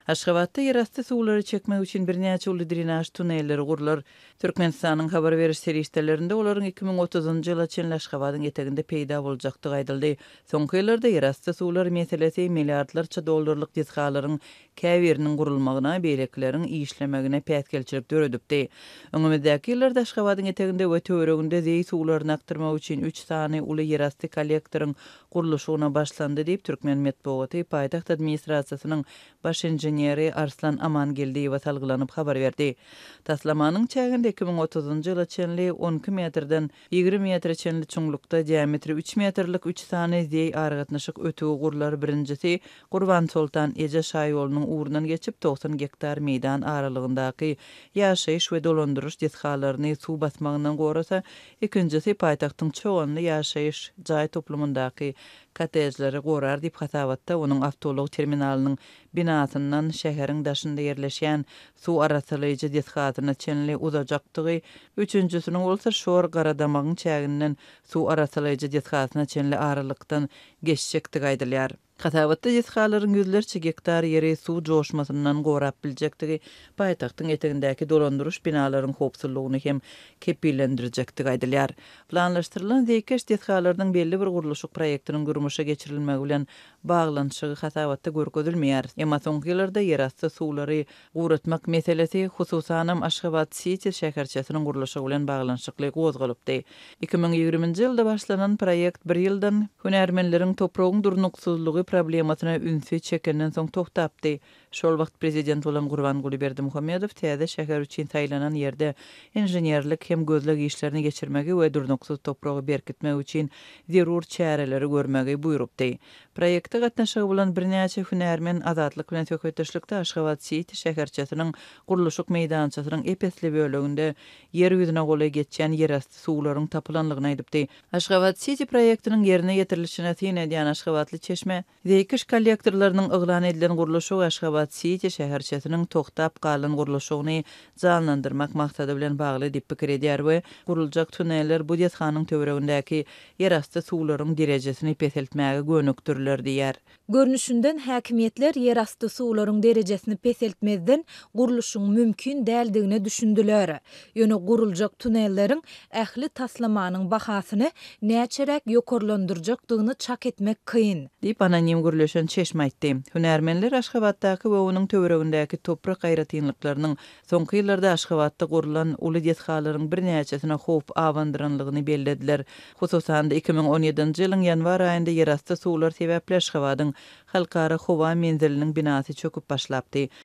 Aşgabatda yerasty suwlary çekmek üçin birnäçe uly drenaj tunelleri gurular. Türkmenistanyň habar beriş serişdelerinde olaryň 2030-njy ýyla çenli Aşgabatyň eteginde peýda boljakdygy aýdyldy. Soňky ýyllarda yerasty suwlary meselesi milliardlarça dollarlyk ýetgalaryň käbiriniň gurulmagyna, beýlekleriň işlemegine pätgelçilik döredipdi. Öňümüzdäki ýyllarda Aşgabatyň eteginde we töwereginde zeý suwlaryny aktyrmak üçin 3 sany uly yerasty kollektoryň guruluşyna başlandy diýip Türkmen medeniýeti paýtaxt administrasiýasynyň baş inženeri Arslan Amangeldiýew salgylanyp habar berdi. Taslamanyň çäginde 2030-njy ýyla çenli 12 metrden 20 metr çenli çuňlukda diametri 3 metrlik 3 sany zeý argatnaşyk ötügi gurlar birincisi Gurban Sultan Eje Şaý ýolunyň uğrundan geçip 90 hektar meýdan aralygyndaky ýaşaýyş we dolandyryş ýetgalaryny suw basmagyndan gorasa, ikincisi paýtagtyň çoğunly ýaşaýyş jaý toplumyndaky kotejleri gorar diýip hasabatda onuň awtolog terminalynyň binasyndan şäheriň daşynda ýerleşýän suw araçylyjy ýetgatyna çenli uzajakdygy, üçüncüsiniň bolsa şor garadamagyň çäginden suw araçylyjy ýetgatyna çenli aralykdan geçjekdigi aýdylýar. Hasabatda ýetgalaryň yüzlerçe hektar ýeri suw joşmasyndan gorap biljekdigi, paýtagtyň etegindäki dolandyryş binalaryň howpsuzlygyny hem kepillendirjekdigi aýdylýar. Planlaşdyrylan zeýkeş ýetgalaryň belli bir guruluşyk proýektiniň gurmuşa geçirilmegi bilen baglanyşygy hasabatda görkezilmeýär. Emma soňky ýyllarda yerasty suwlary guratmak meselesi hususan Aşgabat City şäherçesiniň guruluşy bilen baglanyşykly gozgalypdy. 2020-nji ýylda başlanan proýekt bir ýyldan hünärmenleriň topragyň durnuksuzlygy problemasyna ünsü çekenden soň toktapdy. Şol wagt prezident bolan Gurbanguly Berdimuhammedow täze şäher üçin taýlanan ýerde inženerlik hem gözleg işlerini geçirmegi we durnuksuz topragy berkitmek üçin zerur çäreleri görmegi buýrupdy. Proýekde gatnaşygy bolan birnäçe hünärmen azatlyk bilen söhbetdeşlikde Aşgabat City şäherçesiniň guruluşyk meýdançasynyň epesli bölегinde ýer ýüzüne goly geçýän yerasty suwlaryň tapylanlygyny aýdypdy. Aşgabat City proýektiniň ýerine ýetirilişine täyin edýän Aşgabatly çeşme zeýkiş kollektorlarynyň eglan edilen guruluşy Aşgabat City şäherçesiniň toktap galan guruluşyny janlandyrmak maksady bilen bagly diýip pikir edýär we guruljak tuneller bu ýetganyň töweregindäki yerasty suwlaryň derejesini peseltmäge gönükdirler diýär. Görnüşinden häkimetler yerasty suwlaryň derejesini peseltmezden guruluşyň mümkin däldigine düşündiler. Ýöne guruljak tunelleriň ähli taslamanyň bahasyny näçerek ýokarlandyrjakdygyny çak etmek kyn diýip anonim guruluşan çeşme aýtdy. Hünärmenler Aşgabatdaky we onuň töweregindäki toprak gaýratynlyklarynyň soňky ýyllarda Aşgabatda gurulan uly ýetgalaryň birnäçesine howp awandyranlygyny bellediler. Hususan 2017-nji ýylyň ýanwar aýynda yerasty suwlar sebäpli Aşgabatyň halkara howa menziliniň binasy çöküp başlapdy.